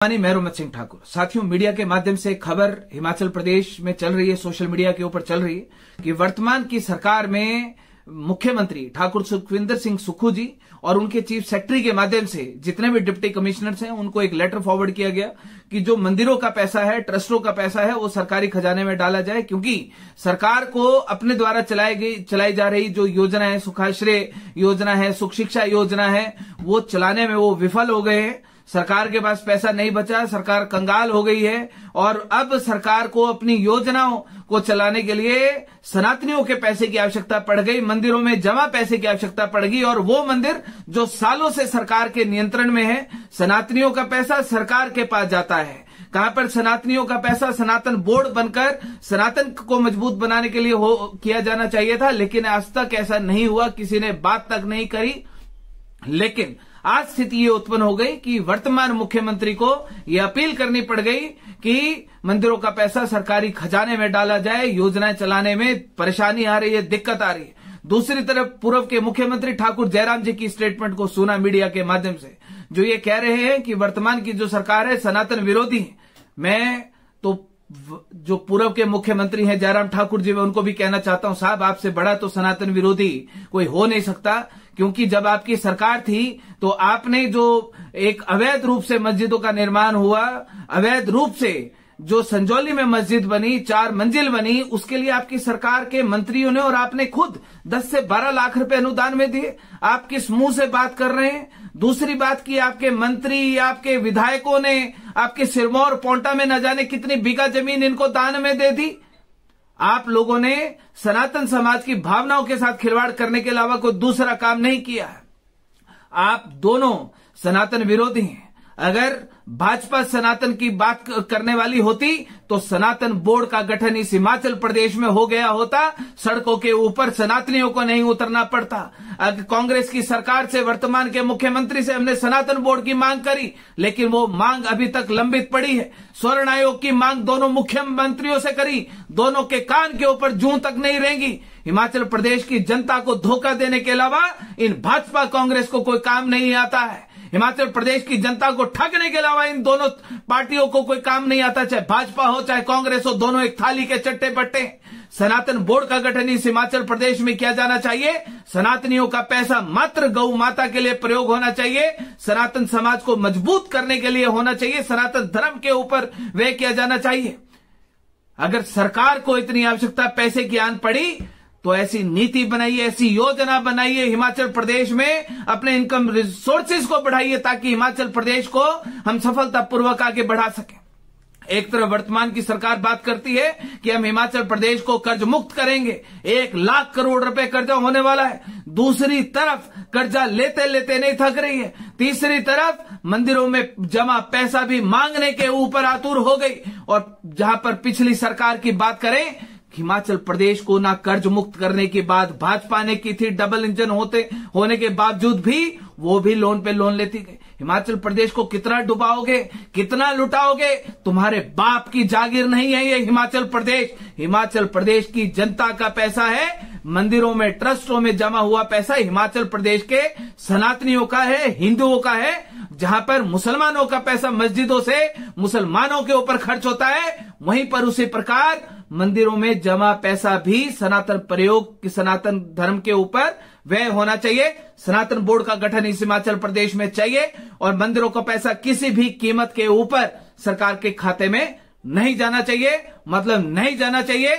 मेहरुमत सिंह ठाकुर। साथियों, मीडिया के माध्यम से खबर हिमाचल प्रदेश में चल रही है, सोशल मीडिया के ऊपर चल रही है कि वर्तमान की सरकार में मुख्यमंत्री ठाकुर सुखविंदर सिंह सुक्खू जी और उनके चीफ सेक्रेटरी के माध्यम से जितने भी डिप्टी कमिश्नर्स हैं उनको एक लेटर फॉरवर्ड किया गया कि जो मंदिरों का पैसा है, ट्रस्टों का पैसा है, वो सरकारी खजाने में डाला जाए, क्योंकि सरकार को अपने द्वारा चलाई जा रही जो योजना है, सुखाश्रय योजना है, सुख शिक्षा योजना है, वो चलाने में वो विफल हो गए हैं। सरकार के पास पैसा नहीं बचा, सरकार कंगाल हो गई है और अब सरकार को अपनी योजनाओं को चलाने के लिए सनातनियों के पैसे की आवश्यकता पड़ गई, मंदिरों में जमा पैसे की आवश्यकता पड़ गई। और वो मंदिर जो सालों से सरकार के नियंत्रण में है, सनातनियों का पैसा सरकार के पास जाता है। कहां पर सनातनियों का पैसा सनातन बोर्ड बनकर सनातन को मजबूत बनाने के लिए किया जाना चाहिए था, लेकिन आज तक ऐसा नहीं हुआ, किसी ने बात तक नहीं करी। लेकिन आज स्थिति ये उत्पन्न हो गई कि वर्तमान मुख्यमंत्री को यह अपील करनी पड़ गई कि मंदिरों का पैसा सरकारी खजाने में डाला जाए, योजनाएं चलाने में परेशानी आ रही है, दिक्कत आ रही है। दूसरी तरफ पूर्व के मुख्यमंत्री ठाकुर जयराम जी की स्टेटमेंट को सुना मीडिया के माध्यम से, जो ये कह रहे हैं कि वर्तमान की जो सरकार है सनातन विरोधी है। मैं तो जो पूर्व के मुख्यमंत्री हैं जयराम ठाकुर जी, मैं उनको भी कहना चाहता हूं, साहब आपसे बड़ा तो सनातन विरोधी कोई हो नहीं सकता, क्योंकि जब आपकी सरकार थी तो आपने जो एक अवैध रूप से मस्जिदों का निर्माण हुआ, अवैध रूप से जो संजौली में मस्जिद बनी, 4 मंजिल बनी, उसके लिए आपकी सरकार के मंत्रियों ने और आपने खुद 10 से 12 लाख रुपए अनुदान में दिए। आप किस मुंह से बात कर रहे हैं? दूसरी बात की आपके मंत्री, आपके विधायकों ने आपके सिरमौर पोंटा में न जाने कितनी बीघा जमीन इनको दान में दे दी। आप लोगों ने सनातन समाज की भावनाओं के साथ खिलवाड़ करने के अलावा कोई दूसरा काम नहीं किया है। आप दोनों सनातन विरोधी हैं। अगर भाजपा सनातन की बात करने वाली होती तो सनातन बोर्ड का गठन इस हिमाचल प्रदेश में हो गया होता, सड़कों के ऊपर सनातनियों को नहीं उतरना पड़ता। अगर कांग्रेस की सरकार से, वर्तमान के मुख्यमंत्री से हमने सनातन बोर्ड की मांग करी, लेकिन वो मांग अभी तक लंबित पड़ी है। स्वर्ण आयोग की मांग दोनों मुख्यमंत्रियों से करी, दोनों के कान के ऊपर जूं तक नहीं रहेंगी। हिमाचल प्रदेश की जनता को धोखा देने के अलावा इन भाजपा कांग्रेस को कोई काम नहीं आता है। हिमाचल प्रदेश की जनता को ठगने के अलावा इन दोनों पार्टियों को कोई काम नहीं आता, चाहे भाजपा हो चाहे कांग्रेस हो, दोनों एक थाली के चट्टे बट्टे। सनातन बोर्ड का गठन इस हिमाचल प्रदेश में किया जाना चाहिए। सनातनियों का पैसा मात्र गौ माता के लिए प्रयोग होना चाहिए, सनातन समाज को मजबूत करने के लिए होना चाहिए, सनातन धर्म के ऊपर व्यय किया जाना चाहिए। अगर सरकार को इतनी आवश्यकता पैसे की आन पड़ी तो ऐसी नीति बनाइए, ऐसी योजना बनाइए, हिमाचल प्रदेश में अपने इनकम रिसोर्सेज को बढ़ाइए ताकि हिमाचल प्रदेश को हम सफलतापूर्वक आगे बढ़ा सकें। एक तरफ वर्तमान की सरकार बात करती है कि हम हिमाचल प्रदेश को कर्ज मुक्त करेंगे, 1 लाख करोड़ रुपए कर्जा होने वाला है। दूसरी तरफ कर्जा लेते लेते नहीं थक रही है। तीसरी तरफ मंदिरों में जमा पैसा भी मांगने के ऊपर आतुर हो गई। और जहां पर पिछली सरकार की बात करें, हिमाचल प्रदेश को ना कर्ज मुक्त करने के बाद भाजपा ने की थी, डबल इंजन होने के बावजूद भी वो भी लोन पे लोन लेती गई। हिमाचल प्रदेश को कितना डुबाओगे, कितना लुटाओगे? तुम्हारे बाप की जागीर नहीं है ये हिमाचल प्रदेश। हिमाचल प्रदेश की जनता का पैसा है, मंदिरों में, ट्रस्टों में जमा हुआ पैसा हिमाचल प्रदेश के सनातनियों का है, हिंदुओं का है। जहां पर मुसलमानों का पैसा मस्जिदों से मुसलमानों के ऊपर खर्च होता है, वहीं पर उसी प्रकार मंदिरों में जमा पैसा भी सनातन धर्म के ऊपर व्यय होना चाहिए। सनातन बोर्ड का गठन इस हिमाचल प्रदेश में चाहिए और मंदिरों का पैसा किसी भी कीमत के ऊपर सरकार के खाते में नहीं जाना चाहिए, मतलब नहीं जाना चाहिए।